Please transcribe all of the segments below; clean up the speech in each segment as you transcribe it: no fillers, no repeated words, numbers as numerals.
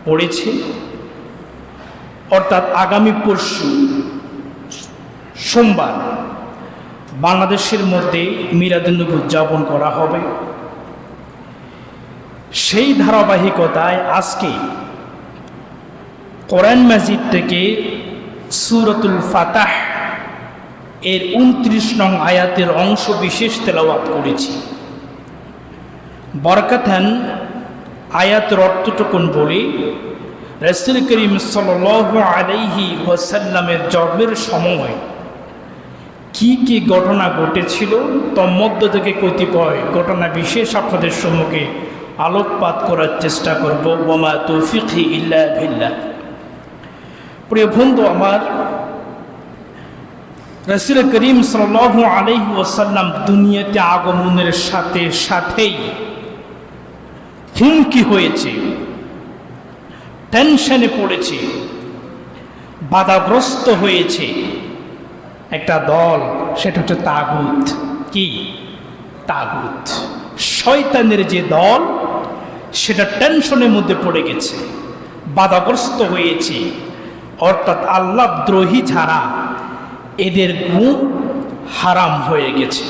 পড়েছে, অর্থাৎ আগামী পরশু সোমবার বাংলাদেশের মধ্যে মিলাদুন্নবী উদযাপন করা হবে। সেই ধারাবাহিকতায় আজকে কোরআন মাজিদ থেকে সূরাতুল ফাতাহ এর ২৯ নং আয়াতের অংশ বিশেষ তেলাওয়াত করেছি। বরকাতান আয়াতের অর্থটুকুন বলি, রাসূল করিম সাল্লাল্লাহু আলাইহি ওয়াসাল্লামের জন্মের সময় কি কি ঘটনা ঘটেছিল তার মধ্য থেকে কতিপয় ঘটনা বিশেষ আপনাদের সম্মুখে আলোকপাত করার চেষ্টা করব। ওয়ামা তৌফিকি ইল্লা বিল্লাহ। প্রিয় বন্ধু আমার, রাসূল করিম সাল্লাল্লাহু আলাইহি ওয়াসাল্লাম দুনিয়াতে আগমনের সাথে সাথেই হুমকি হয়েছে, টেনশনে পড়েছে, বাধাগ্রস্ত হয়েছে একটা দল, সেটা হচ্ছে তাগুত। কি? তাগুত, শয়তানের যে দল, সেটা টেনশনের মধ্যে পড়ে গেছে, বাধাগ্রস্ত হয়েছে। অর্থাৎ আল্লাহ দ্রোহী ছাড়া এদের ঘুম হারাম হয়ে গেছে।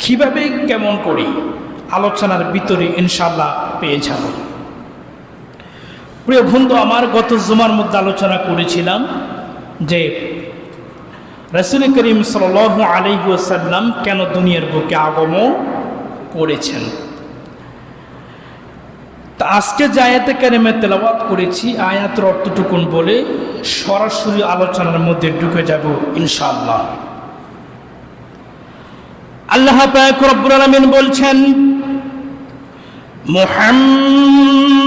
কিভাবে, কেমন করে, আলোচনার ভিতরে ইনশাআল্লাহ পেয়ে যাব। প্রিয় বন্ধু আমার, গত জুমার মধ্যে আলোচনা করেছিলাম যে রাসূল করিম সাল্লাল্লাহু আলাইহি ওয়াসাল্লাম কেন দুনিয়ার বুকে আগমন করেছেন। তা আজকে যে আয়াতে কারিমা তেলাওয়াত করেছি, আয়াতের অর্থটুকুন বলে সরাসরি আলোচনার মধ্যে ঢুকে যাব ইনশাআল্লাহ। আল্লাহ পাক রব্বুল আলামিন বলছেন, মুহাম্মাদুর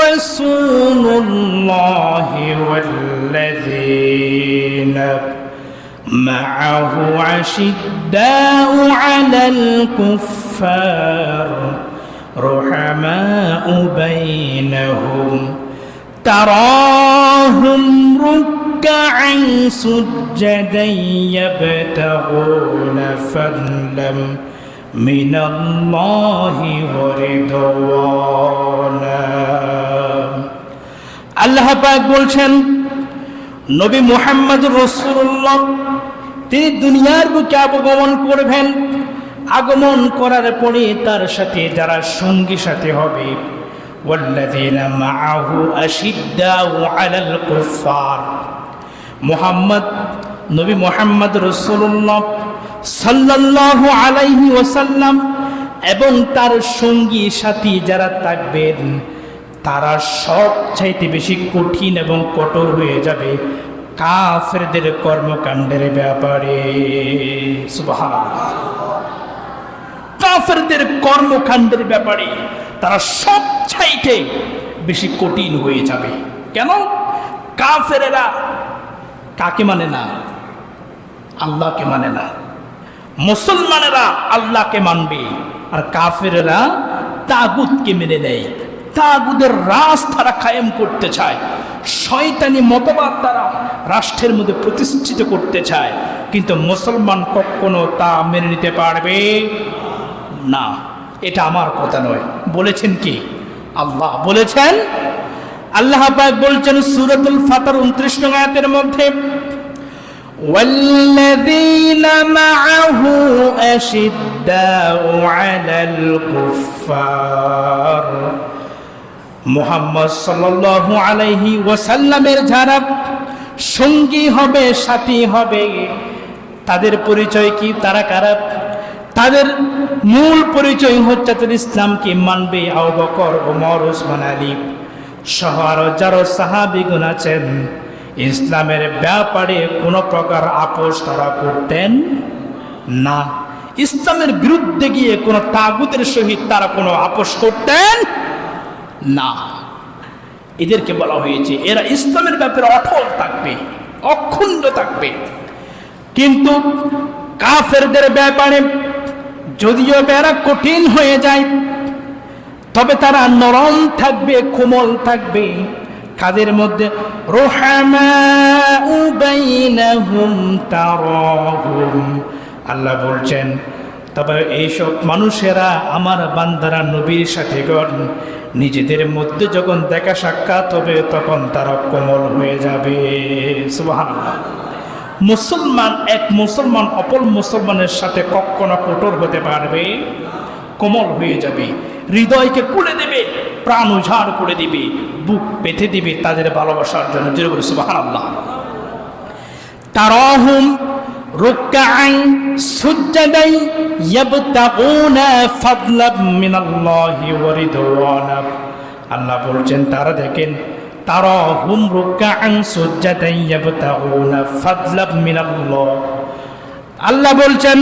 রাসূলুল্লাহি ওয়াল্লাযীনা মা'আহু আশিদ্দাউ আলাল কুফফার রুহামাউ বাইনাহুম তারাহুম রুকআন সুজ্জাদান ইয়াবতাগুনা ফাদলাম মিনাল্লাহি ওয়া রিদওয়ানা। আল্লাহ পাক বলছেন, নবী মুহাম্মদুর রাসূলুল্লাহ তিনি দুনিয়ার বুকে আগমন করবেন। আগমন করার পরে তার সাথে যারা সঙ্গী সাথী হবে, ওয়াল্লাযীনা মা'আহু আশিদ্দাউ আলাল কুফফার, নবী মুহাম্মদ রাসূলুল্লাহ সাল্লাল্লাহু আলাইহি ওয়াসাল্লাম এবং তার সঙ্গী সাথী যারা থাকবেন, তারা সবচাইতে বেশি কঠিন এবং কঠোর হয়ে যাবে কাফেরদের কর্মকাণ্ডের ব্যাপারে। সুবহানাল্লাহ। কাফেরদের কর্মকাণ্ডের ব্যাপারে তারা সবচাইতে বেশি কঠিন হয়ে যাবে। কেন? কাফেরেরা কাকে মানে না? আল্লাহকে মানে না। মুসলমানেরা আল্লাহকে মানবে, আর কাফেরেরা তাগুতকে মেনে নেয়। তাগুতের রাজ তারা কায়েম করতে চায়, শয়তানি মতবাদ তারা রাষ্ট্রের মধ্যে প্রতিষ্ঠিত করতে চায়, কিন্তু মুসলমান কখনো তা মেনে নিতে পারবে না। এটা আমার কথা নয়, বলেছেন কি? আল্লাহ বলেছেন। আল্লাহ পাক বলছেন সূরাতুল ফাতর ২৯ নং আয়াতের মধ্যে, ওয়াল্লাযীনা মা'আহু আশিদ্দাউ আলাল কুফফার, মুহাম্মদ সাল্লাল্লাহু আলাইহি ওয়াসাল্লামের যারা সঙ্গী হবে, সাথী হবে, তাদের পরিচয় কি? তারা কারা? তাদের মূল পরিচয় হচ্ছে তাদের ইসলামকে মানবে। আবু বকর, ওমর, ওসমান, আলী সহ আরো যারা সাহাবীগণ আছেন, ইসলামের ব্যাপারে কোনো প্রকার আপোষ তারা করতেন না। ইসলামের বিরুদ্ধে গিয়ে কোনো তাগুতের সহিত তারা কোনো আপোষ করতেন না। এদেরকে বলা হয়েছে এরা ইসলামের ব্যাপারে অটল থাকবে, অক্ষুণ্ণ থাকবে। কিন্তু কাফেরদের ব্যাপারে যদিও এরা কঠিন হয়ে যায়, তবে তারা নরম থাকবে, কোমল থাকবে। কাদের মধ্যে? রুহামাউ বাইনাহুম তারাহুম, আল্লাহ বলছেন তবে এইসব মানুষেরা আমার বান্দারা নবীর সাথে নিজেদের মধ্যে যখন দেখা সাক্ষাৎ হবে তখন তারা কোমল হয়ে যাবে। সুবহানাল্লাহ। মুসলমান অপর মুসলমানের সাথে কখনো কঠোর হতে পারবে? কোমল হয়ে যাবে, হৃদয়কে খুলে দেবে, প্রাণ উজাড় করে দিবে, বুক পেতে দিবে তাদের ভালোবাসার জন্য। জোরে বলে সুবহানাল্লাহ। তারাহুম রুকআন সুজদান ইয়াবতাগুনা ফাদলাম মিনাল্লাহি ওয়া রিদওয়ানা। আল্লাহ বলছেন তারা দেখেন, তারাহুম রুকআন সুজদান ইয়াবতাগুনা ফাদলাম মিনাল্লাহ। আল্লাহ বলছেন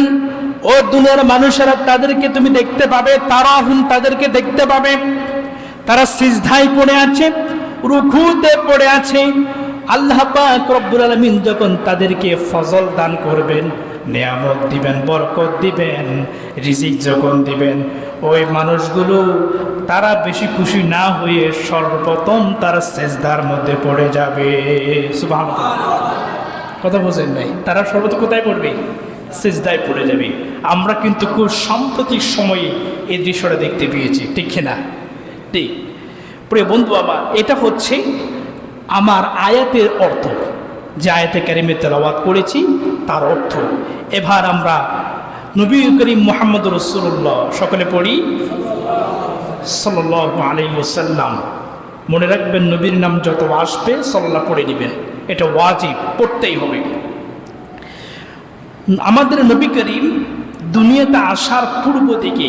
ও দুনিয়ার মানুষেরা, তাদেরকে তুমি দেখতে পাবে, তারাহুম তাদেরকে দেখতে পাবে, তারা সিজদায় পড়ে আছে, রুকুতে পড়ে আছে। আল্লাহ পাক রব্বুল আলামিন যখন তাদেরকে ফজল দান করবেন, নিয়ামত দিবেন, বরকত দিবেন, রিজিক যখন দিবেন, ওই মানুষগুলো তারা বেশি খুশি না হয়ে সর্বপ্রথম তারা সিজদার মধ্যে পড়ে যাবে। সুবহানাল্লাহ। কথা বোঝেন নাই? তারা সর্বপ্রথম কোথায় পড়বে? সিজদায় পড়ে যাবে। আমরা কিন্তু খুব সাম্প্রতিক সময়ে এই দৃশ্যটা দেখতে পেয়েছি, ঠিক না? ঠিক। প্রিয় বন্ধু আমার, এটা হচ্ছে আমার আয়াতের অর্থ, যে আয়াতে কারিমে তেলাওয়াত করেছি তার অর্থ। এবার আমরা নবী করিম মুহাম্মদ রাসূলুল্লাহ সকলে পড়ি সাল্লাল্লাহু আলাইহি ওয়াসাল্লাম। মনে রাখবেন, নবীর নাম যত আসবে সাল্লাল্লাহ পড়ে নেবেন, এটা ওয়াজিব, পড়তেই হবে। আমাদের নবী করিম দুনিয়াতে আসার পূর্ব দিকে,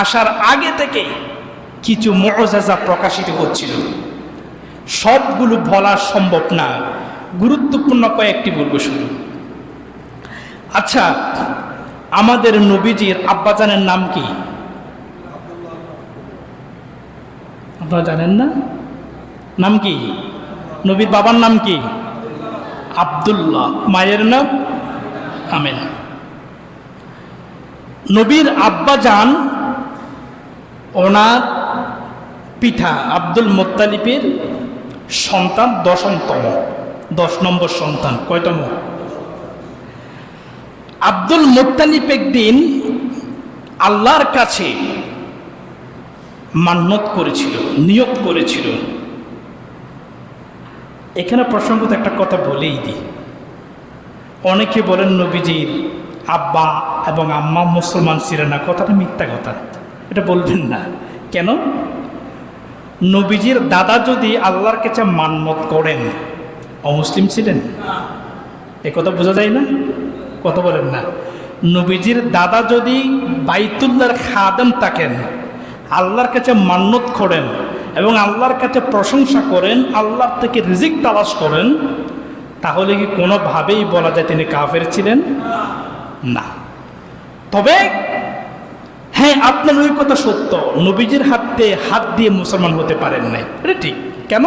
আসার আগে থেকে কিছু মুআজিজা প্রকাশিত হচ্ছিল। সবগুলো বলা সম্ভব না, গুরুত্বপূর্ণ কয়েকটি বলবো শুধু। আচ্ছা, আমাদের নবীজির আব্বাজানের নাম কি? আপনারা জানেন না? নাম কি? নবীর বাবার নাম কি? আব্দুল্লাহ। মায়ের নাম আমেনা। নবীর আব্বাজান, ওনার পিতা আব্দুল মুত্তালিবের সন্তান 10 নম্বর সন্তান। কয়তম? আব্দুল মুত্তালিব একদিন আল্লাহর কাছে মান্নত করেছিল, নিয়ত করেছিল। এখানে প্রসঙ্গত একটা কথা বলেই দিই। অনেকে বলেন নবীজির আব্বা এবং আম্মা মুসলমান ছিলেন না, কথাটা মিথ্যা কথা, এটা বলবেন না। কেন? নবীজির দাদা যদি আল্লাহর কাছে মান্নত করেন, অমুসলিম ছিলেন? এ কথা বোঝা যায় না? কথা বলেন না। নবীজির দাদা যদি বাইতুল্লাহর খাদেম থাকেন, আল্লাহর কাছে মান্নত করেন এবং আল্লাহর কাছে প্রশংসা করেন, আল্লাহর থেকে রিজিক তালাশ করেন, তাহলে কি কোনোভাবেই বলা যায় তিনি কাফের ছিলেন? না। তবে হ্যাঁ, আপনার ওই কথা সত্য, নবীজির হাতে হাত দিয়ে মুসলমান হতে পারেন নাই, এটা ঠিক। কেন?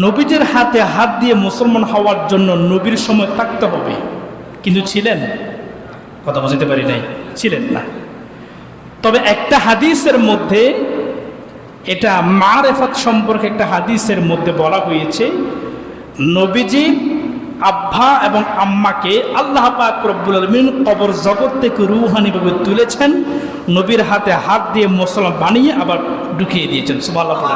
নবীজির হাতে হাত দিয়ে মুসলমান হওয়ার জন্য নবীর সময় থাকতে হবে, কিন্তু ছিলেন? কথা বুঝতে পারি নাই, ছিলেন না। তবে একটা হাদিসের মধ্যে, এটা মারেফাত সম্পর্কে একটা হাদিসের মধ্যে বলা হয়েছে, নবীজি আব্বা এবং আম্মাকে আল্লাহ পাক রব্বুল আলামিন কবর জগৎ থেকে রুহানিভাবে তুলেছেন, নবীর হাতে হাত দিয়ে মুসলমান বানিয়ে আবার ঢুকিয়ে দিয়েছেন। সুবহানাল্লাহ।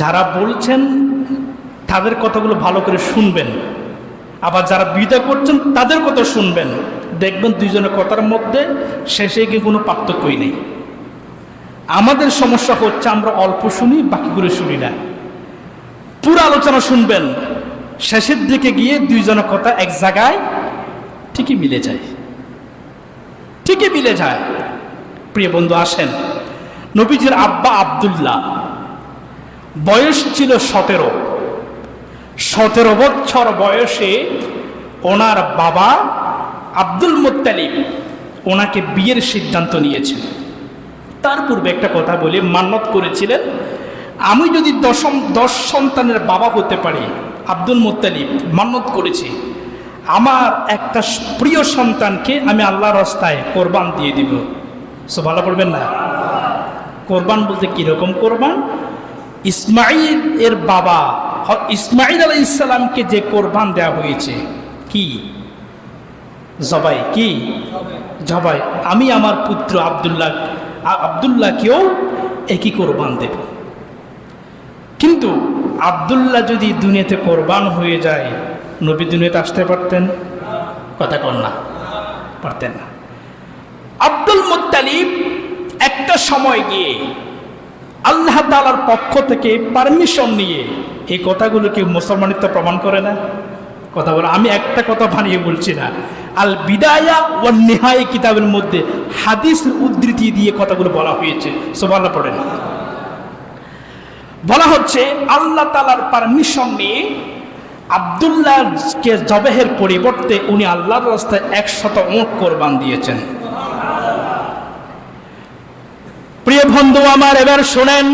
যারা বলছেন তাদের কথাগুলো ভালো করে শুনবেন, আবার যারা বিদা করছেন তাদের কথা শুনবেন, দেখবেন দুইজনের কথার মধ্যে শেষে গিয়ে কোনো পার্থক্যই নেই। আমাদের সমস্যা হচ্ছে আমরা অল্প শুনি, বাকিগুলো শুনি না। পুরো আলোচনা শুনবেন, শেষের দিকে গিয়ে দুইজনের কথা এক জায়গায় ঠিকই মিলে যায়, ঠিকই মিলে যায়। প্রিয় বন্ধু, আসেন, নবীজির আব্বা আব্দুল্লাহ, বয়স ছিল 17 বছর বয়সে ওনার বাবা আব্দুল মুত্তালিব ওনাকে বিয়ের সিদ্ধান্ত নিয়েছেন। তার পূর্বে একটা কথা বলি, মান্নত করেছিলেন, আমি যদি 10 সন্তানের বাবা হতে পারি, আব্দুল মুত্তালিব মান্নত করেছি, আমার একটা প্রিয় সন্তানকে আমি আল্লাহর রাস্তায় কোরবান দিয়ে দিব। সুবহানাল্লাহ বলবেন না? কোরবান বলতে কীরকম কোরবান? ইসমাইল এর বাবা ইসমাইল আলাইহিস সালামকে যে কোরবান দেওয়া হয়েছে, কি জবাই কি জবাই, আমি আমার পুত্র আব্দুল্লাহকেও একই কোরবান দেব। কিন্তু আব্দুল্লাহ যদি দুনিয়াতে কোরবান হয়ে যায়, নবী দুনিয়াতে আসতে পারতেন? কথা কন না, পারতেন না। আব্দুল মুত্তালিব একটা সময় গিয়ে আল্লাহ তাআলার পক্ষ থেকে পারমিশন নিয়ে এই কথাগুলোকে মুসলমানিত্ব প্রমাণ করে না? কথা বলে, আমি একটা কথা বানিয়ে বলছি না। আল বিদায়া ওয়ান নিহায়া কিতাবের মধ্যে হাদিসের উদ্ধৃতি দিয়ে কথাগুলো বলা হয়েছে। সুবহানাল্লাহ পড়েন। বলা হচ্ছে আল্লাহ তাআলার পারমিশন নিয়ে আব্দুল্লাহকে জবেহের পরিবর্তে উনি আল্লাহর রাস্তায় 100 উট কোরবান দিয়েছেন। প্রিয় বন্ধু আমার, এবার শোনেন,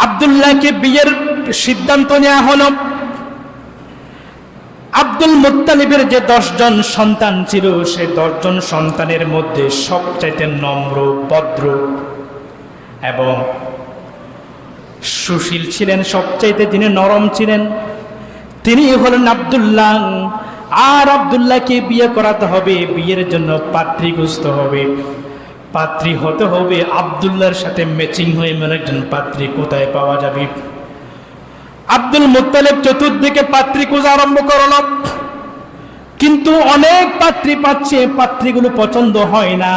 আব্দুল্লাহকে বিয়ের সিদ্ধান্ত নেওয়া হলো। আব্দুল মুত্তালিবের যে 10 জন সন্তান ছিল, সে 10 জন সন্তানের মধ্যে সবচাইতে নম্র, ভদ্র এবং সুশীল ছিলেন, সবচাইতে যিনি নরম ছিলেন তিনি হলেন আব্দুল্লাহ। আর আব্দুল্লাহকে বিয়ে করাতে হবে, বিয়ের জন্য পাত্রী খুঁজতে হবে, পাত্রী হতে হবে আব্দুল্লাহর সাথে ম্যাচিং হয়ে এমন একজন পাত্রী কোথায় পাওয়া যাবে? আব্দুল মুত্তালিব চতুর্দিকে পাত্রী খোঁজা আরম্ভ করল, কিন্তু অনেক পাত্রী পাচ্ছে, পাত্রীগুলো পছন্দ হয় না।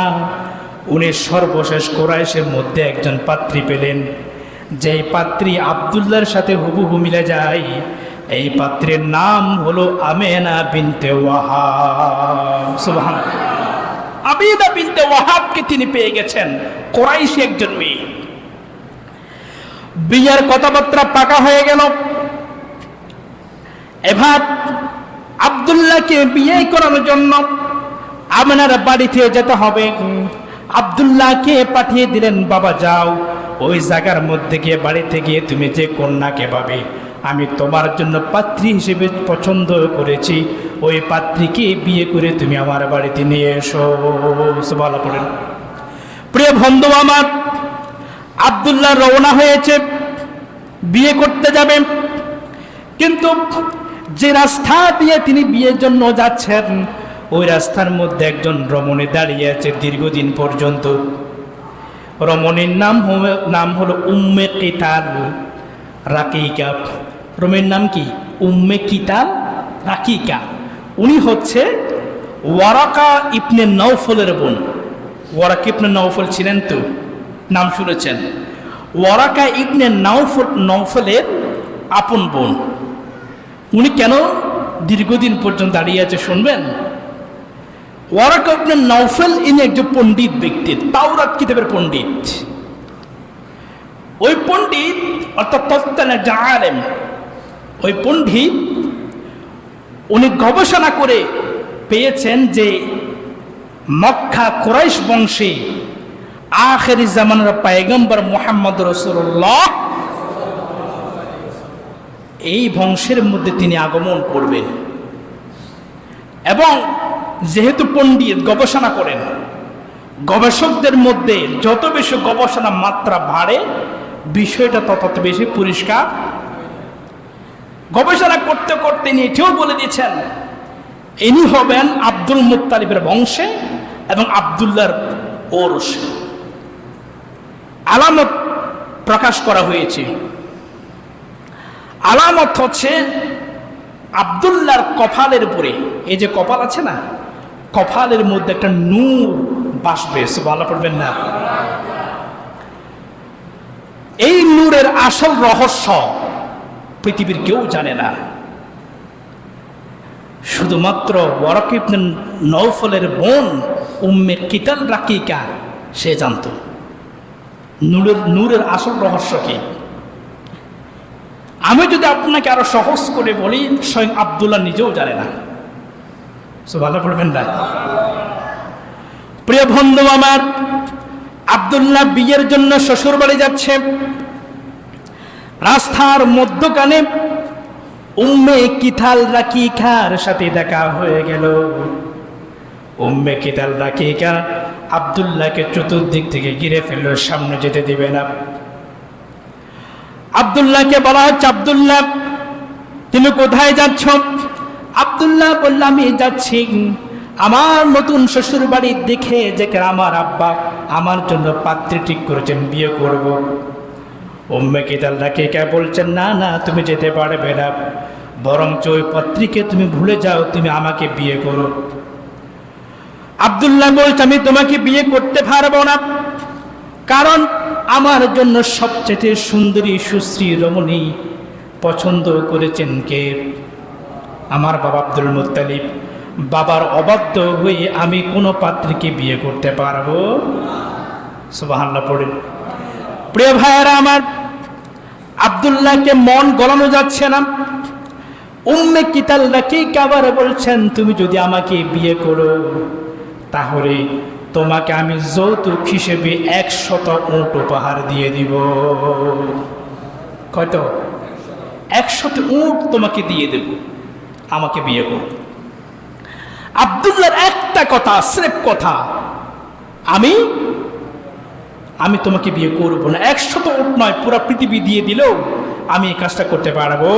উনি সর্বশেষ কুরাইশের মধ্যে একজন পাত্রী পেলেন, যেই পাত্রী আব্দুল্লাহর সাথে হুবহু মিলে যায়। এই পাত্রের নাম হলো আমেনা বিনতে ওয়াহাব। সুবহানাল্লাহ। আমিনা বিনতে ওয়াহাবকে তিনি পেয়ে গেছেন, কুরাইশী একজন মেয়ে। বিয়ের কথাবার্তা পাকা হয়ে গেল। এবার আব্দুল্লাহকে বিয়ে করানোর জন্য আমেনার বাড়িতে যেতে হবে। আব্দুল্লাহকে পাঠিয়ে দিলেন, বাবা যাও ওই জায়গার মধ্যে গিয়ে, বাড়িতে গিয়ে তুমি যে কন্যাকে পাবে আমি তোমার জন্য পাত্রী হিসেবে পছন্দ করেছি, ওই পাত্রীকে বিয়ে করে তুমি আমার বাড়িতে নিয়ে এসো। সুবহানাল্লাহ পড়েন। প্রিয় বন্ধু আমার, আব্দুল্লাহ রওনা হয়েছে, বিয়ে করতে যাবেন। কিন্তু যে রাস্তা দিয়ে তিনি বিয়ের জন্য যাচ্ছেন, ওই রাস্তার মধ্যে একজন রমণী দাঁড়িয়ে আছে দীর্ঘদিন পর্যন্ত। রমণীর নাম হলো উম্মে কিতাল রাকিকা। রমণীর নাম কি? উম্মে কিতাল রাকিকা। উনি হচ্ছে ওয়ারাকা ইবনে নওফলের বোন। ওয়ারাকা ইবনে নওফল ছিলেন তো, নাম শুনেছেন? ওয়ারাকা ইবনে নওফলের আপন বোন। উনি কেন দীর্ঘদিন পর্যন্ত দাঁড়িয়ে আছে শুনবেন? ওয়ারাকা ইবনে নওফল ইনি একজন পণ্ডিত ব্যক্তি, তাওরাত কিতাবের পণ্ডিত। ওই পণ্ডিত অর্থাৎ তৎকালীন যে আলেম, ওই পণ্ডিত উনি গবেষণা করে পেয়েছেন যে মক্কা কুরাইশ বংশে আখেরি জামানের পয়গম্বর মুহাম্মদ রাসূলুল্লাহ এই বংশের মধ্যে তিনি আগমন করবেন। এবং যেহেতু পণ্ডিত গবেষণা করেন, গবেষকদের মধ্যে যত বেশি গবেষণা মাত্রা বাড়ে বিষয়টা তত বেশি পরিষ্কার। গবেষণা করতে করতে তিনি এটিও বলে দিয়েছেন ইনি হবেন আব্দুল মুত্তালিবের বংশে এবং আব্দুল্লাহর ওরসে। আলামত প্রকাশ করা হয়েছে। আলামত হচ্ছে আব্দুল্লাহর কপালের উপরে, এই যে কপাল আছে না, কপালের মধ্যে একটা নূর বাসবে। সুবহানাল্লাহ পড়বেন না? এই নূরের আসল রহস্য পৃথিবীর কেউ জানে না, শুধুমাত্র ওয়ারাকা ইবনে নওফলের বোন উম্মে কিতাল রাকিকা সে জানত নূরের আসল রহস্য কি। আমি যদি আপনাকে আরো সহজ করে বলি, স্বয়ং আব্দুল্লাহ নিজেও জানে না। সুবহানাল্লাহ পড়বেন না? প্রিয় বন্ধু আমার, আব্দুল্লাহ বিয়ের জন্য শ্বশুর বাড়ি যাচ্ছে। রাস্তার মধ্যখানে উম্মে কিতাল রাকিকার সাথে দেখা হয়ে গেল। উম্মে কিতাল রাকিকা আব্দুল্লাহকে চতুর্দিক থেকে ঘিরে ফেলল, সামনে যেতে দিবে না। আব্দুল্লাহকে বলা হচ্ছে, আব্দুল্লাহ তুমি কোথায় যাচ্ছ? আব্দুল্লাহ বলল, আমি যাচ্ছি আমার নতুন শ্বশুর বাড়ি দেখে যে আমার আব্বা আমার জন্য পাত্রী ঠিক করেছেন, বিয়ে করব। উম্মে কিতাল ডাকে কে বলছেন, না না, তুমি যেতে পারবে না, বরঞ্চ ওই পাত্রীকে তুমি ভুলে যাও, তুমি আমাকে বিয়ে করো। আব্দুল্লাহ বলছে, আমি তোমাকে বিয়ে করতে পারবো না, কারণ আমার জন্য সবচেয়ে সুন্দরী সুশ্রী রমণী পছন্দ করেছেন কে? আমার বাবা আব্দুল মুত্তালিব। বাবার অবাধ্য হয়ে আমি কোনো পাত্রীকে বিয়ে করতে পারবো? সুবহানাল্লাহ পড়েন। প্রিয় ভাইয়েরা আমার, আব্দুল্লাহকে মন গলানো যাচ্ছে না। উম্মে কিতাল নাকি আবার বলছেন, তুমি যদি আমাকে বিয়ে করো তাহলে তোমাকে আমি যৌতুক হিসেবে 100 উট উপহার দিয়ে দিব। কত? 100 উট তোমাকে দিয়ে দেব, আমাকে বিয়ে করো। আব্দুল্লাহর একটা কথা, স্রেফ কথা, আমি তোমাকে বিয়ে করব না। 100 উট নয়, পুরো পৃথিবী দিয়ে দিলেও আমি এই কাজটা করতে পারবো।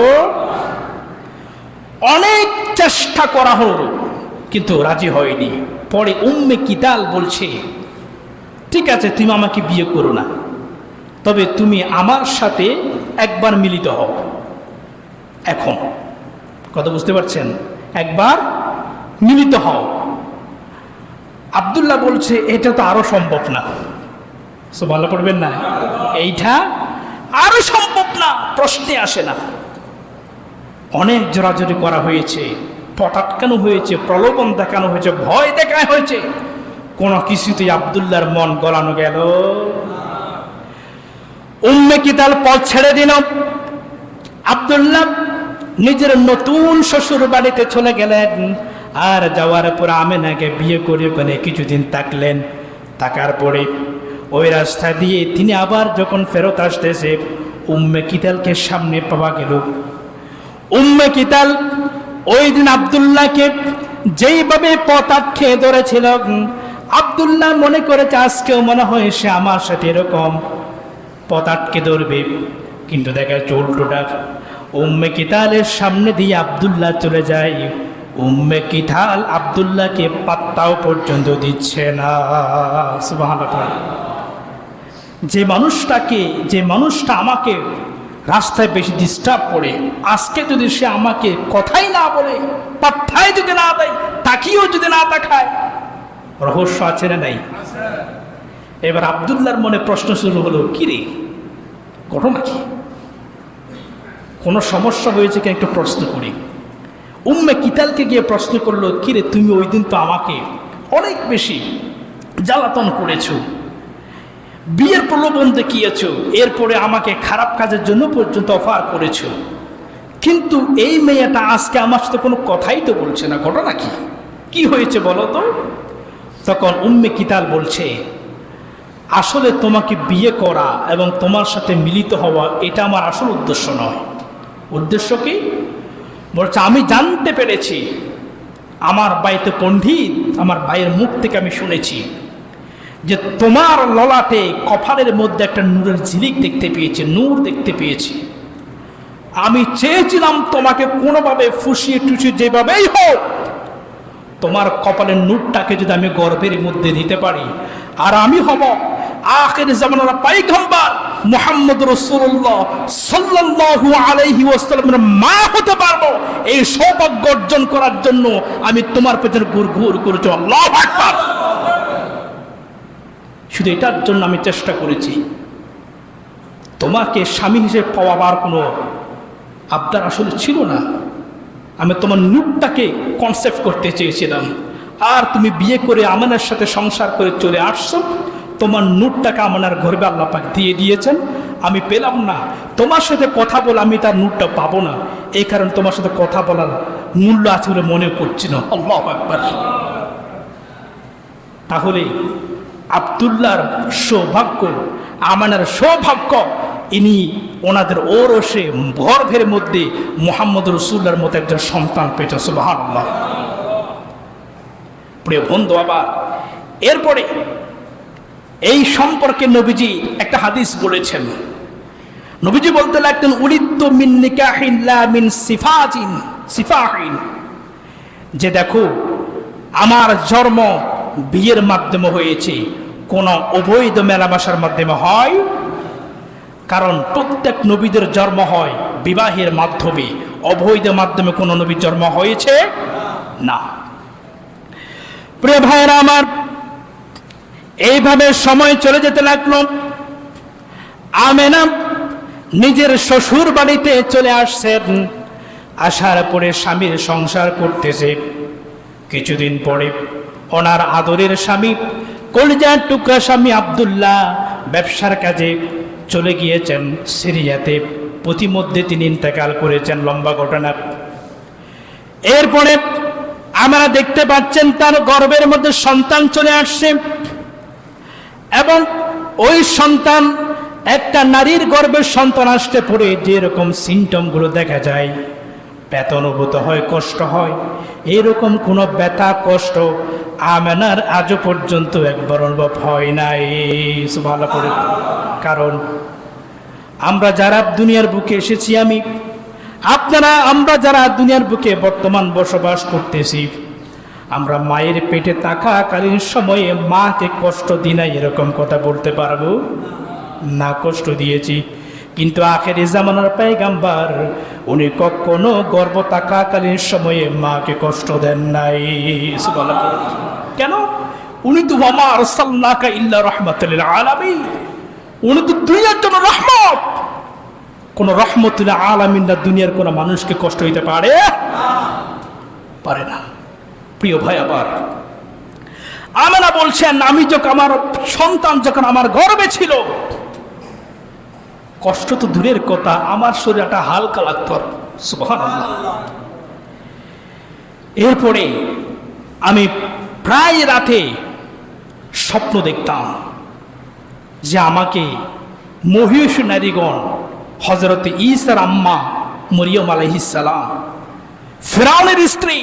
অনেক চেষ্টা করা হলো কিন্তু রাজি হয়নি। পরে উম্মে কিতাল বলছে, ঠিক আছে, তুমি আমাকে বিয়ে করো না, তবে তুমি আমার সাথে একবার মিলিত হও। এখন কথা বুঝতে পারছেন? একবার মিলিত হও। আব্দুল্লাহ বলছে, এটা তো আরো সম্ভব না। সুবহানাল্লাহ পড়বেন না? এইটা আরো সম্ভব না, প্রশ্নে আসে না। অনেক জোরাজোরি করা হয়েছে, পটাটকানো হয়েছে, প্রলোভন দেখানো হয়েছে, ভয় দেখানো হয়েছে, কোনো কিছুতেই আব্দুল্লাহর মন গলানো গেল। উম্মে কিতাল পথ ছেড়ে দিল। আব্দুল্লাহ নিজের নতুন শ্বশুর বাড়িতে চলে গেলেন। আর যাওয়ার পর আমেনাকে বিয়ে করে ওখানে কিছুদিন থাকলেন। থাকার পরে ওই রাস্তা দিয়ে তিনি আবার যখন ফেরত আসতেছে, উম্মে কিতালকে সামনে পাওয়া গেল। উম্মে কিতাল ওই দিন আব্দুল্লাহকে যেইভাবে পথ আটকে ধরেছিল, আব্দুল্লাহ মনে করেছে আজকেও মনে হয় সে আমার সাথে এরকম পথ আটকে ধরবে, কিন্তু দেখা যাচ্ছে উল্টোটা। উম্মে কিতালের সামনে দিয়ে আব্দুল্লাহ চলে যায়। উম্মে কিতাল আব্দুল্লাহকে পাত্তাও পর্যন্ত দিচ্ছে না। সুবহানাল্লাহ। যে মানুষটা আমাকে রাস্তায় বেশি ডিস্টার্ব করে, আজকে যদি সে আমাকে কথাই না বলে, পাত্তাই যদি না দেয়, তাকিয়েও যদি না তাকায়, রহস্য আছে না নাই? এবার আব্দুল্লাহর মনে প্রশ্ন শুরু হলো, কি রে, ঘটনা কি, কোনো সমস্যা হয়েছে কি, একটু প্রশ্ন করি। উম্মে কিতালকে গিয়ে প্রশ্ন করলো, কি রে, তুমি ওই দিন তো আমাকে অনেক বেশি জ্বালাতন করেছো, বিয়ের প্রলোভন দেখিয়েছো, এরপরে আমাকে খারাপ কাজের জন্য পর্যন্ত অফার করেছো, কিন্তু এই মেয়েটা আজকে আমার সাথে কোনো কথাই তো বলছে না, ঘটনা কি, কি হয়েছে বলো তো? তখন উম্মে কিতাল বলছে, আসলে তোমাকে বিয়ে করা এবং তোমার সাথে মিলিত হওয়া এটা আমার আসল উদ্দেশ্য নয়। উদ্দেশ্য কি? বলছে, আমি জানতে পেরেছি, আমার বাড়িতে পণ্ডিত, আমার ভাইয়ের মুখ থেকে আমি শুনেছি যে তোমার ললাটে কপালের মধ্যে একটা নূরের ঝিলিক দেখতে পেয়েছি, নূর দেখতে পেয়েছি। আমি চেয়েছিলাম তোমাকে কোনোভাবে ফুসিয়ে টুসিয়ে যেভাবেই হোক তোমার কপালের নূরটাকে যদি আমি গর্ভের মধ্যে নিতে পারি, আর আমি হব আখির জামানার পয়গম্বর মুহাম্মদ রাসূলুল্লাহ সাল্লাল্লাহু আলাইহি ওয়াসাল্লামের মা হতে পারবো, এই সৌভাগ্য অর্জন করার জন্য আমি তোমার পেছনে ঘুর করেছি। আল্লাহু আকবার। শুধু এটার জন্য আমি চেষ্টা করেছি। তোমাকে স্বামী হিসেবে পাওয়ার কোনো আবদার আসলে ছিল না। আমি তোমার নূরটাকে কনসেপ্ট করতে চেয়েছিলাম, আর তুমি বিয়ে করে আমানের সাথে সংসার করে চলে আসছো, তোমার নূরটাকে আমানের গর্বে আল্লাহ পাক দিয়ে দিয়েছেন, আমি পেলাম না। তোমার সাথে কথা বলে আমি তার নূরটা পাবো না, এই কারণে তোমার সাথে কথা বলার মূল্য আছে বলে মনে করছি না। আল্লাহু আকবার। তাহলে আব্দুল্লাহর সৌভাগ্য, আমানের সৌভাগ্য, ইনি ওনাদের ওরসে গর্ভের মধ্যে মুহাম্মদ রাসূলুল্লাহর মতো একজন সন্তান পেয়েছে। সুবহানাল্লাহ। প্রিয় বন্ধু, আবার এরপরে এই সম্পর্কে নবীজি একটা হাদিস বলেছেন। নবীজি বলতে লাগতেন, উলিদতু মিন নিকাহিন লা মিন সিফাহিন। যে দেখো আমার জন্ম বিয়ের মাধ্যমে হয়েছে, কোনো অবৈধ মেলামেশার মাধ্যমে হয়, কারণ প্রত্যেক নবীদের জন্ম হয় বিবাহের মাধ্যমে, অবৈধ মাধ্যমে কোনো নবীর জন্ম হয়েছে না। প্রিয় ভাইরা আমার, এইভাবে সময় চলে যেতে লাগলো। আমেনা নিজের শ্বশুর বাড়িতে চলে আসছেন, আসার পরে স্বামীর সংসার করতেছে। কিছুদিন পরে ওনার আদরের স্বামী, কলিজার টুকরা স্বামী আব্দুল্লাহ ব্যবসার কাজে চলে গিয়েছেন সিরিয়াতে। প্রতিমধ্যে তিনি ইন্তেকাল করেছেন, লম্বা ঘটনা। এরপরে আমরা দেখতে পাচ্ছেন তার গর্ভের মধ্যে সন্তান চলে আসছে, এবং ওই সন্তান, একটা নারীর গর্ভের সন্তান আসতে পরে যেরকম সিমটমগুলো দেখা যায়, ব্যথা অনুভূত হয়, কষ্ট হয়, এরকম কোনো ব্যথা কষ্ট আমেনার আজও পর্যন্ত একবার অনুভব হয় নাই। সুবহানাল্লাহ পড়ে। কারণ আমরা যারা দুনিয়ার বুকে এসেছি, আমরা যারা দুনিয়ার বুকে বর্তমান বসবাস করতেছি, আমরা মায়ের পেটে থাকাকালীন সময়ে মাকে কষ্ট দিই না এরকম কথা বলতে পারবো না? কষ্ট দিয়েছি। কিন্তু আখেরি জামানার পয়গম্বর উনি কখনো গর্ভ থাকাকালীন সময়ে মাকে কষ্ট দেন নাই। সুবহানাল্লাহ। কেন? উনি তো ওয়া মা আরসালনাকা ইল্লা রাহমাতাল লিল আলামিন, উনি তো দুনিয়ার জন্য রহমত। কোন রহমতুল আলামিনরা দুনিয়ার কোন মানুষকে কষ্ট দিতে পারে না। প্রিয় ভাই, আবার আমেনা বলছেন, আমি যখন আমার সন্তান যখন আমার গর্ভে ছিল, কষ্ট তো দূরের কথা, আমার শরীরটা হালকা লাগতো। সুবহানাল্লাহ। এরপরে আমি প্রায় রাতে স্বপ্ন দেখতাম যে আমাকে মহিষ নারীগণ, হযরত ঈসার আম্মা মরিয়ম আলাইহিস সালাম, ফিরআউনের স্ত্রী,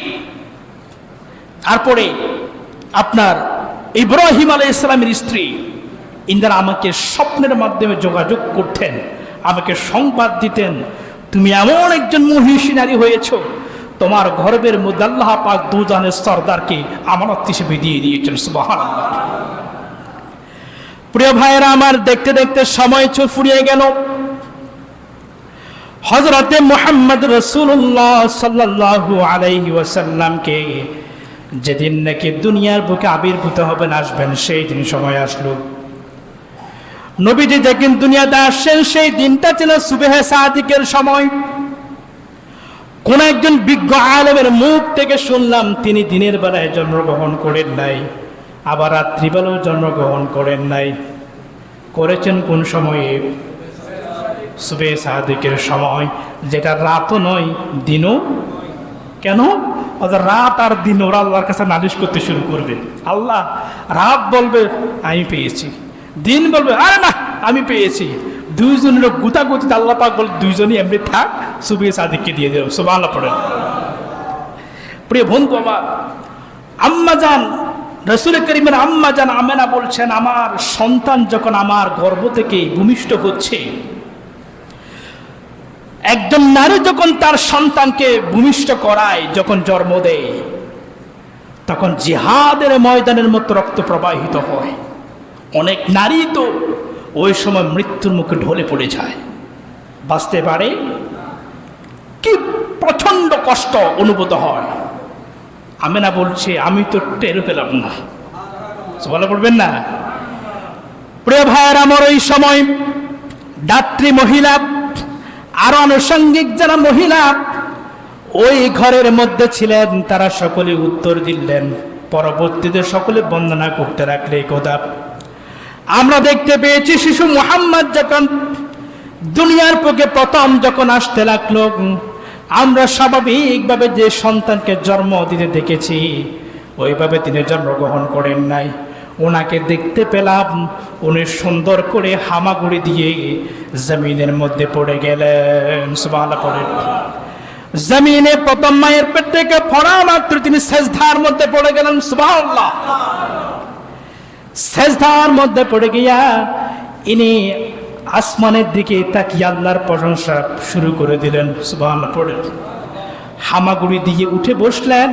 তারপরে আপনার ইব্রাহিম আলাইহিস সালামের স্ত্রী, ইনারা আমাকে স্বপ্নের মাধ্যমে যোগাযোগ করতেন, আমাকে সংবাদ দিতেন, তুমি এমন একজন মহিষী নারী হয়েছ, তোমার গর্ভের মধ্যে আল্লাহ পাক দুজানের সরদারকে আমানত হিসেবে দিয়ে দিয়েছেন। সুবহানাল্লাহ। প্রিয় ভাইয়েরা আমার, দেখতে দেখতে সময় ফুরিয়ে গেল। হযরতে মুহাম্মদ রাসূলুল্লাহ সাল্লাল্লাহু আলাইহি ওয়াসাল্লামকে যেদিন নাকি দুনিয়ার বুকে আবির্ভূত হবেন, আসবেন, সেই দিন সময় আসলো। নবীজি যেদিন দুনিয়াতে আসছেন, সেই দিনটা ছিল সুবহে সাদিকের সময়। কোন একজন বিজ্ঞ আলেমের মুখ থেকে শুনলাম তিনি দিনের বেলায় জন্মগ্রহণ করেন নাই, আবার রাত্রিবেলাও জন্মগ্রহণ করেন নাই। করেছেন কোন সময়ে? সুবহে সাদিকের সময়, যেটা রাতও নয় দিনও। কেন? রাত আর দিন ওরা আল্লাহর কাছে নালিশ করতে শুরু করবে। আল্লাহ রাত বলবে আমি পেয়েছি, দিন বলবে আরে না আমি পেয়েছি। দুইজনের গুতাগুতিতে আল্লাহ পাক বলে দুইজনই এমনি থাক, সুবহে সাদিককে দিয়ে দেব। সুবহানাল্লাহ পড়েন। প্রিয় বন্ধু আমার, আম্মা জান রাসূল করিমের আম্মা জান আমেনা বলছেন, আমার সন্তান যখন আমার গর্ভ থেকে ভূমিষ্ঠ হচ্ছে, একজন নারী যখন তার সন্তানকে ভূমিষ্ঠ করায়, যখন জন্ম দেয়, তখন জিহাদের ময়দানের মতো রক্ত প্রবাহিত হয়। অনেক নারী তো ওই সময় মৃত্যুর মুখে ঢলে পড়ে যায়, বাঁচতে পারে। কি প্রচন্ড কষ্ট অনুভূত হয়। আমেনা বলছে আমি তো টের পেলাম না। বলা বলবেন না? প্রিয় ভাইয়ের আমার, ওই সময় দাত্রী মহিলা, আরো আনুষঙ্গিক যারা মহিলা ওই ঘরের মধ্যে ছিলেন, তারা সকলে উত্তর দিলেন। পরবর্তীতে সকলে বন্দনা করতে রাখলে কথা আমরা দেখতে পেয়েছি। শিশু মুহাম্মদ যখন দুনিয়ার বুকে প্রথম যখন আসতে লাগলো, আমরা স্বাভাবিকভাবে যে সন্তানকে জন্ম দিতে দেখেছি, ওইভাবে তিনি জন্মগ্রহণ করেন নাই। ওনাকে দেখতে পেলাম, উনি সুন্দর করে হামাগুড়ি দিয়ে জমিনের মধ্যে পড়ে গেলেন। সুবহানাল্লাহ পড়েন। জমিনে প্রথম মায়ের পেট থেকে পড়া মাত্র তিনি সেজদার মধ্যে পড়ে গেলেন। সুবহানাল্লাহ। সেজদার মধ্যে পড়ে গিয়া ইনি আসমানের দিকে তাকিয়ে আল্লাহর প্রশংসা শুরু করে দিলেন। সুবহানাল্লাহ পড়েন। হামাগুড়ি দিয়ে উঠে বসলেন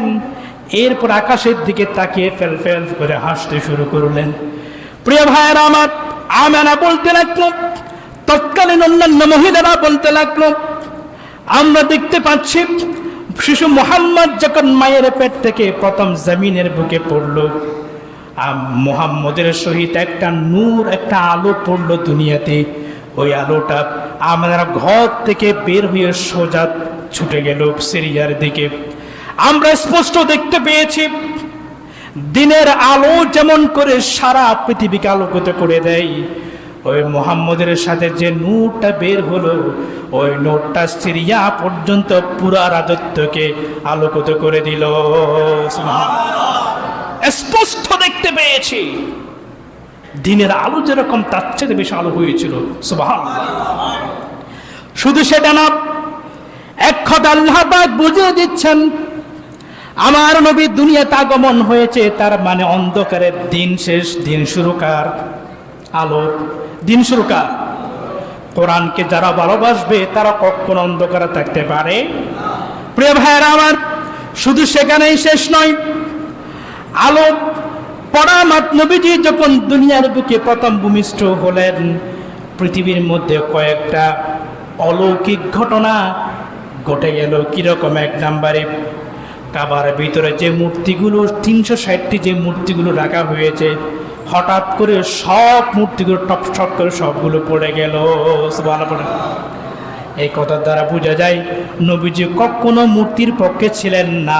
এরপর আকাশের দিকে তাকিয়ে ফেল ফেল করে হাসতে শুরু করলেন। প্রিয় ভাইয়েরা আমার, আমেনা বলতে লাগলো, তৎকালীন অন্যান্য মহিলারা বলতে লাগলো, আমরা দেখতে পাচ্ছি শিশু মুহাম্মদ যখন মায়ের পেট থেকে প্রথম জমিনের বুকে পড়লো, মুহাম্মদের সহিত একটা নূর, একটা আলো পড়লো দুনিয়াতে। ওই আলোটা আমরা ঘর থেকে বের হয়ে সোজা ছুটে গেল সিরিয়ার দিকে। আমরা স্পষ্ট দেখতে পেয়েছি দিনের আলো যেমন করে সারা পৃথিবীকে আলোকিত করে দেয়, ওই মুহাম্মদের সাথে যে নূরটা বের হলো, ওই নূরটা সিরিয়া পর্যন্ত পুরা রাজত্বকে আলোকিত করে দিল। স্পষ্ট দেখতে পেয়েছি দিনের আলো যেরকম তার চেয়ে বেশি আলো হয়েছিল। সুবহানাল্লাহ। শুধু সেটা না, এক কথা আল্লাহ পাক বুঝিয়ে দিচ্ছেন, আমার নবী দুনিয়াতে আগমন হয়েছে, তার মানে অন্ধকারের দিন শেষ, দিন শুরুকার, আলোর দিন শুরুকার। কোরআনকে যারা ভালোবাসবে তারা কখনো অন্ধকারে থাকতে পারে। প্রিয় ভাইয়েরা আমার, শুধু সেখানেই শেষ নয়, আলো পড়া মাত্র নবীজি যখন দুনিয়ার বুকে প্রথম ভূমিষ্ঠ হলেন, পৃথিবীর মধ্যে কয়েকটা অলৌকিক ঘটনা ঘটে গেল। কিরকম? এক নম্বরে, কাবার ভিতরে যে মূর্তিগুলো 360টি যে মূর্তিগুলো রাখা হয়েছে, হঠাৎ করে সব মূর্তিগুলো টপ টপ করে সবগুলো পড়ে গেল। সুবহানাল্লাহ। এই কথার দ্বারা বোঝা যায় নবীজি কখনো মূর্তির পক্ষে ছিলেন না,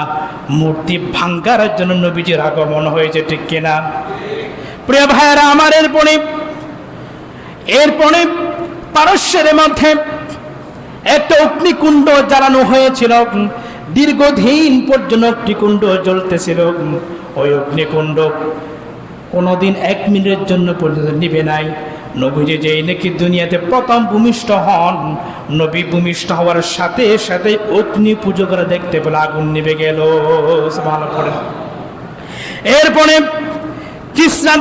মূর্তি ভাঙ্গার জন্য নবীজির আগমন হয়েছে, ঠিক কিনা? প্রিয় ভাইয়েরা আমার, এরপরে পারস্যের মধ্যে একটা অগ্নিকুণ্ড জ্বালানো হয়েছিল, দীর্ঘদিন পর্যন্ত অগ্নিকুণ্ড জ্বলতেছিল। ওই অগ্নিকুণ্ড কোনোদিন 1 মিনিটের জন্য পর্যন্ত নিভে নাই। নবীজি যেই নাকি দুনিয়াতে প্রথম ভূমিষ্ঠ হন, নবী ভূমিষ্ঠ হওয়ার সাথে সাথে অগ্নি পুজো করে দেখতে পেলে আগুন নিভে গেল। এরপরে কিসরা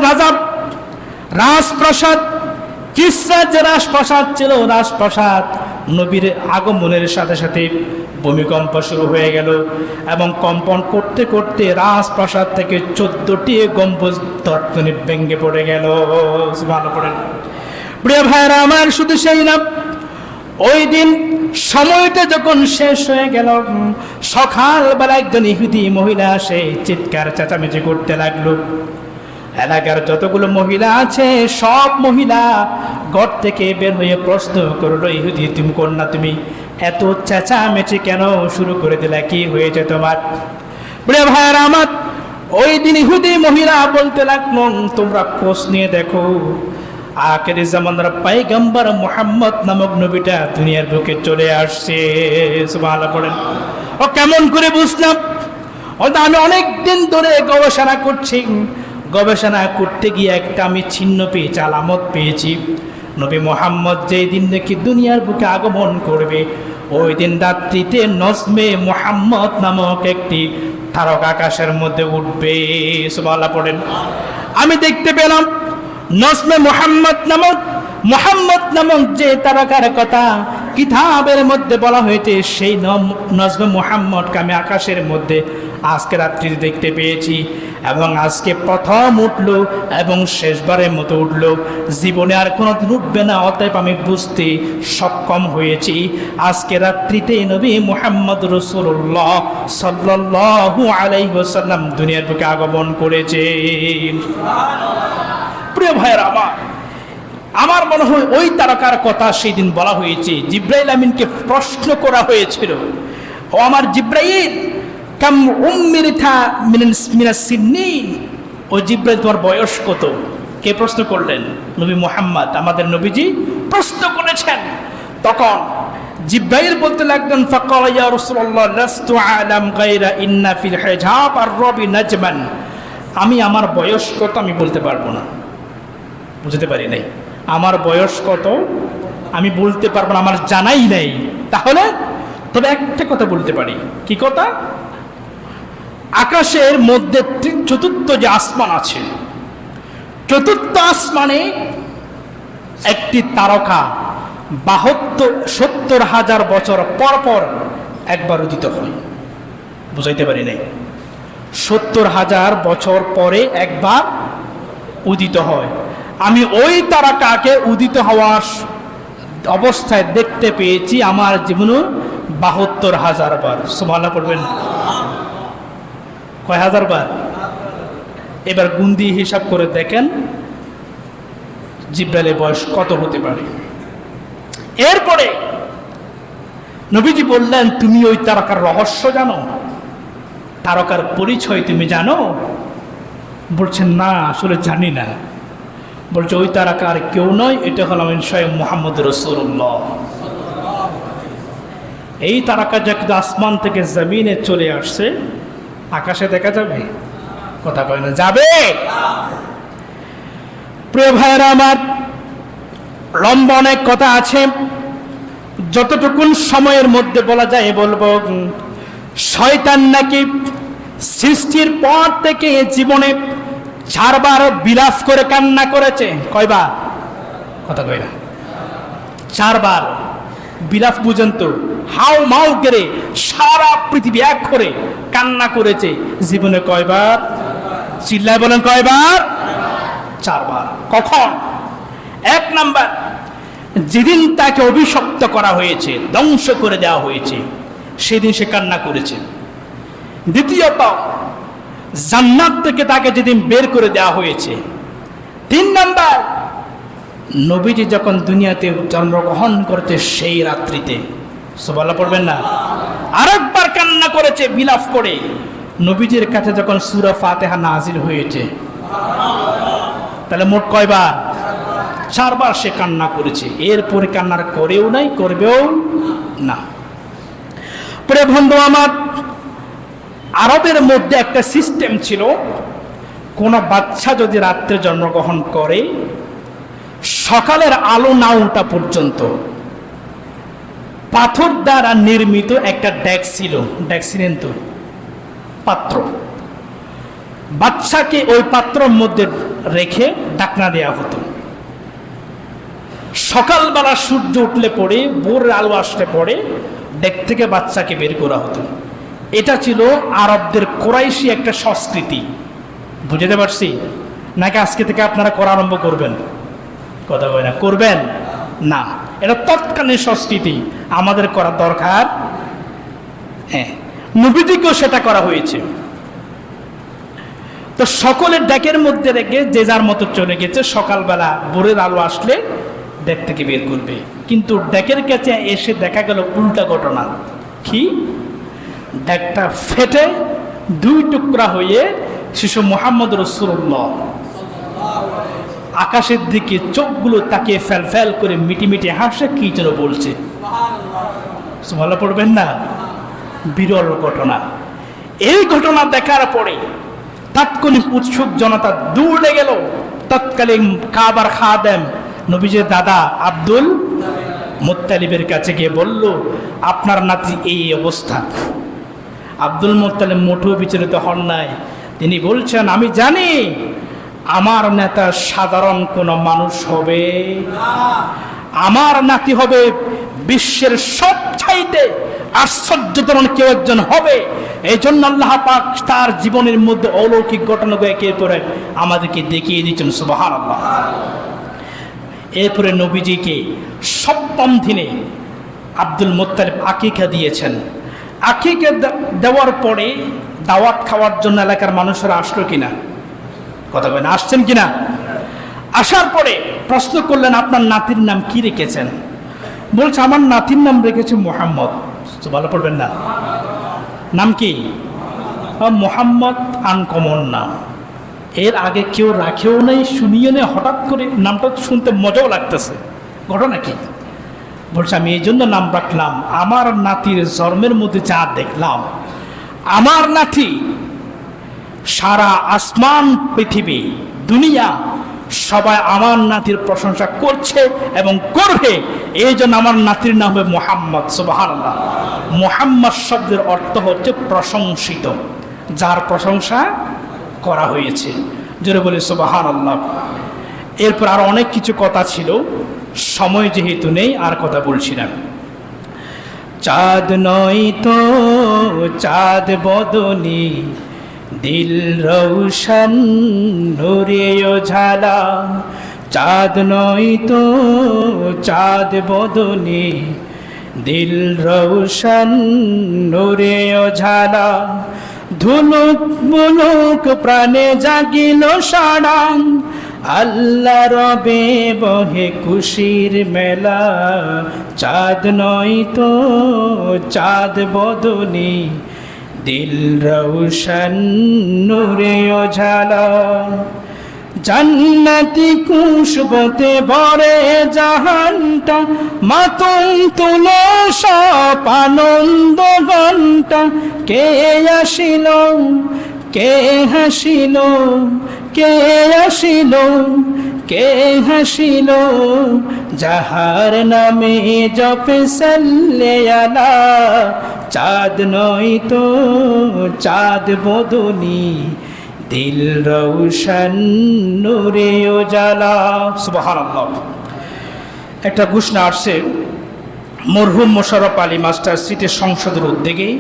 রাজপ্রাসাদ, কিসরার যে রাজপ্রাসাদ ছিল, রাজপ্রাসাদ নবীর আগমনের সাথে সাথে ভূমিকম্প শুরু হয়ে গেল, এবং কম্পন করতে করতে রাজপ্রাসাদ থেকে 14টি গম্বুজ তৎক্ষণিক ভেঙে পড়ে গেল। প্রিয় ভাইরা আমার, শুধু সেই না, ওই দিন সময়টা যখন শেষ হয়ে গেল, সকালবেলা একজন ইহুদি মহিলা আসে, চিৎকার চেঁচামেচি করতে লাগলো। এলাকার যতগুলো মহিলা আছে সব মহিলা ঘর থেকে বের হয়ে প্রশ্ন করলো, ইহুদি তুমি কন্যা, তুমি এত চেঁচামেচি কেন শুরু করে দিলা, কি হয়েছে তোমার? প্রিয় ভাইরা আমার, ওই দিন ইহুদি মহিলা বলতে লাগলো, তোমরা খোঁজ নিয়ে দেখো, আখিরি জামানার পয়গম্বর মুহাম্মদ নামক নবীটা দুনিয়ার বুকে চলে আসছে। সুবহানাল্লাহ পড়েন। ও কেমন করে বুঝলাম? আমি অনেক দিন ধরে গবেষণা করছি, গবেষণা করতে গিয়ে একটা আমি চিহ্ন পেয়েছি, আলামত পেয়েছি। নবী মুহাম্মদ যেই দিন নাকি দুনিয়ার বুকে আগমন করবে, ওই দিন রাত্রিতে নজমে মুহাম্মদ নামক একটি তারকা আকাশের মধ্যে উঠবে। সুবহানাল্লাহ পড়েন। আমি দেখতে পেলাম নজমে মুহাম্মদ নামক যে তারকার কথা কিতাবের মধ্যে বলা হয়েছে, সেই নজমে মুহাম্মদকে আমি আকাশের মধ্যে আজকে রাত্রিতে দেখতে পেয়েছি, এবং আজকে প্রথম উঠলো এবং শেষবারের মতো উঠলো, জীবনে আর কোনোদিন উঠবে না। অতএব আমি বুঝতে সক্ষম হয়েছি আজকে রাত্রিতে নবী মুহাম্মদ রাসূলুল্লাহ সাল্লাল্লাহু আলাইহি ওয়াসাল্লাম দুনিয়ার বুকে আগমন করেছে। প্রিয় ভাইয়েরা আমার মনে হয় ওই তারকার কথা সেই দিন বলা হয়েছে। জিব্রাইল আমিনকে প্রশ্ন করা হয়েছিল, ও আমার জিব্রাইল, কাম উম্মিরতা মিনাস সিন্নিন, ও জিব্রাইল তোমার বয়স কত? কে প্রশ্ন করলেন? নবী মুহাম্মদ, আমাদের নবীজি প্রশ্ন করেছেন। তখন জিব্রাইল বলতে লাগলেন, ফাকাল ইয়া রাসূলুল্লাহ লাস্তু আলাম গায়রা ইন্না ফিল হিজাব আর-রবি নাজমান, আমি আমার বয়স কত আমি বলতে পারবো না। বুঝতে পারি নাই আমার বয়স কত আমি বলতে পারবো না, আমার জানাই নাই। তাহলে তবে একটা কথা বলতে পারি। কি কথা? আকাশের মধ্যে চতুর্থ যে আসমান আছে, চতুর্থ আসমানে একটি তারকা 70,000 বছর পর পর একবার উদিত হয়। বুঝাইতে পারি নাই। 70,000 বছর পরে একবার উদিত হয়। আমি ওই তারকাকে উদিত হওয়ার অবস্থায় দেখতে পেয়েছি আমার জীবনে 72,000 বার। সুবহানাল্লাহ পড়বেন। কয় হাজার বার? এবার গুন্দি হিসাব করে দেখেন জিব্রাইলের বয়স কত হতে পারে। এরপরে নবীজি বললেন, তুমি ওই তারকার রহস্য জানো? তারকার পরিচয় তুমি জানো? বলছেন, না আসলে জানি না। বলছে, ওই তারকার কেউ নয়, এটা হলাম স্বয়ং মুহাম্মদ রাসূলুল্লাহ। এই তারকা যা কিন্তু আসমান থেকে জমিনে চলে আসছে, আকাশে দেখা যাবে? কথা কয় না, যাবে? প্রিয় ভাইয়েরা আমার, লম্বা অনেক কথা আছে, যতটুকুন সময়ের মধ্যে বলা যায় বলবো। শয়তান নাকি সৃষ্টির পর থেকে জীবনে 4 বার বিলাস করে কান্না করেছে। কয়বার? কথা কয় না, 4 বার বিলাস। বুঝেন তো, হাউ মাউ করে সারা পৃথিবী এক করে কান্না করেছে জীবনে। কয়বার? চিল্লায় বলেন, কয়বার? 4 বার। কখন? 1 নাম্বার, যেদিন তাকে অভিশপ্ত করা হয়েছে, ধ্বংস করে দেওয়া হয়েছে, সেদিন সে কান্না করেছে। দ্বিতীয়ত, জান্নাত থেকে তাকে যেদিন বের করে দেওয়া হয়েছে। 3 নাম্বার, নবীজি যখন দুনিয়াতে জন্মগ্রহণ করতে সেই রাত্রিতে। সুবহানাল্লাহ পড়বেন না? আরেকবার কান্না করেছে বিলাপ করে, নবীজির কাছে যখন সূরা ফাতিহা নাজিল হয়েছে। তাহলে মোট কয়বার? 4 বার সে কান্না করেছে। এরপরে কান্নার করেও নাই, করবেও না। প্রিয় বন্ধু আমার, আরবের মধ্যে একটা সিস্টেম ছিল, কোন বাচ্চা যদি রাত্রে জন্মগ্রহণ করে, সকালের আলো না ওঠা পর্যন্ত পাথর দ্বারা নির্মিত একটা ডেক ছিল। ডেক ছিলেন তো পাত্র, বাচ্চাকে ওই পাত্রের মধ্যে রেখে ডাকনা দেওয়া হতো। সকালবেলা সূর্য উঠলে পরে, ভোরের আলো আসলে পরে ডেক থেকে বাচ্চাকে বের করা হতো। এটা ছিল আরবদের কোরাইশি একটা সংস্কৃতি। বুঝতে পারছি নাকি? আজকে থেকে আপনারা করা আরম্ভ করবেন? কথা বলে না, করবেন না। এটা তৎকালীন সংস্কৃতি, আমাদের করা দরকার। হ্যাঁ, নবীজিকেও সেটা করা হয়েছে। তো সকলের ডেকের মধ্যে রেখে যে যার মতো চলে গেছে। সকালবেলা ভোরের আলো আসলে ডেক থেকে বের করবে। কিন্তু ডেকের কাছে এসে দেখা গেল উল্টা ঘটনা। কি? ডেকটা ফেটে 2 টুকরা হয়ে শিশু মুহাম্মদ রাসূলুল্লাহ আকাশের দিকে চোখগুলো তাকিয়ে ফেল ফেল করে মিটি মিটি হাসে, কি যেন বলছে। সুবহানাল্লাহ পড়বেন না? বিরল ঘটনা। এই ঘটনা দেখার পরে তাৎক্ষণিক উৎসুক জনতা দৌড়ে গেল তৎকালীন কাবার খাদেম নবীজির দাদা আব্দুল মুত্তালিবের কাছে গিয়ে বলল, আপনার নাতি এই অবস্থা। আব্দুল মুত্তালিব মোটেও বিচলিত হন নাই। তিনি বলছেন, আমি জানি আমার নেতা সাধারণ কোনো মানুষ হবে, আমার নাতি হবে বিশ্বের সবচাইতে আশ্চর্যজনক কেউ একজন হবে। এই জন্য আল্লাহ পাক তার জীবনের মধ্যে অলৌকিক ঘটনাকে একের পর এক আমাদেরকে দেখিয়ে দিচ্ছেন। সুবহানাল্লাহ। এরপরে নবীজিকে 7ম দিনে আব্দুল মুত্তালিব আকিকা দিয়েছেন। আকিকা দেওয়ার পরে দাওয়াত খাওয়ার জন্য এলাকার মানুষেরা আসলো কিনা? কথা বলেন, আসছেন কিনা? আসার পরে প্রশ্ন করলেন, আপনার নাতির নাম কি রেখেছেন? বলছে, আমার নাতির নাম রেখেছে মুহাম্মদ। ভালো পড়বেন না? নাম কি? মুহাম্মদ আনকমন নাম, এর আগে কেউ রাখেও নেই, শুনিয়ে নেই। হঠাৎ করে নামটা শুনতে মজাও লাগতেছে। ঘটনা কি? বলছে, আমি এই জন্য নাম রাখলাম, আমার নাতির জন্মের মধ্যে যা দেখলাম, আমার নাতি সারা আসমান, পৃথিবী, দুনিয়া সবাই আমার নাতির প্রশংসা করছে এবং করবে। এই জন্য আমার নাতির নাম হবে মুহাম্মদ। সুবহানাল্লাহ। মুহাম্মদ শব্দের অর্থ হচ্ছে প্রশংসিত, যার প্রশংসা করা হয়েছে। জোরে বলি সুবহানাল্লাহ। এরপর আর অনেক কিছু কথা ছিল, সময় যেহেতু নেই আর কথা বলছি না। চাঁদ নয় তো চাঁদ বদনি, দিল রৌশন নূরে উজালা, চাঁদ নয় তো চাঁদ বদনে, দিল রৌশন নূরে উজালা, ধুলুক মুলুক প্রাণে জাগিল সাড়া, আল্লাহ রবে বহে খুশির মেলা, চাঁদ নয় তো চাঁদ বদনে, দিল রৌশন নূরে উজালা। জান্নাতি খুশবুতে ভরে জাহানটা, মাতম তুলো সব আনন্দ ঘন্টা, কে আসিল কে হাসিল, কে আসিল কে হাসিল, যাহার নামে জপে সাল্লে আলা, চাঁদ নয় তো চাঁদ বদনি, দিল রৌশন নূরে উজালা। সুবহানাল্লাহ। একটা ঘোষণা আসছে মরহুম মোশাররফ আলী মাস্টার সিটের সংসদের উদ্যোগে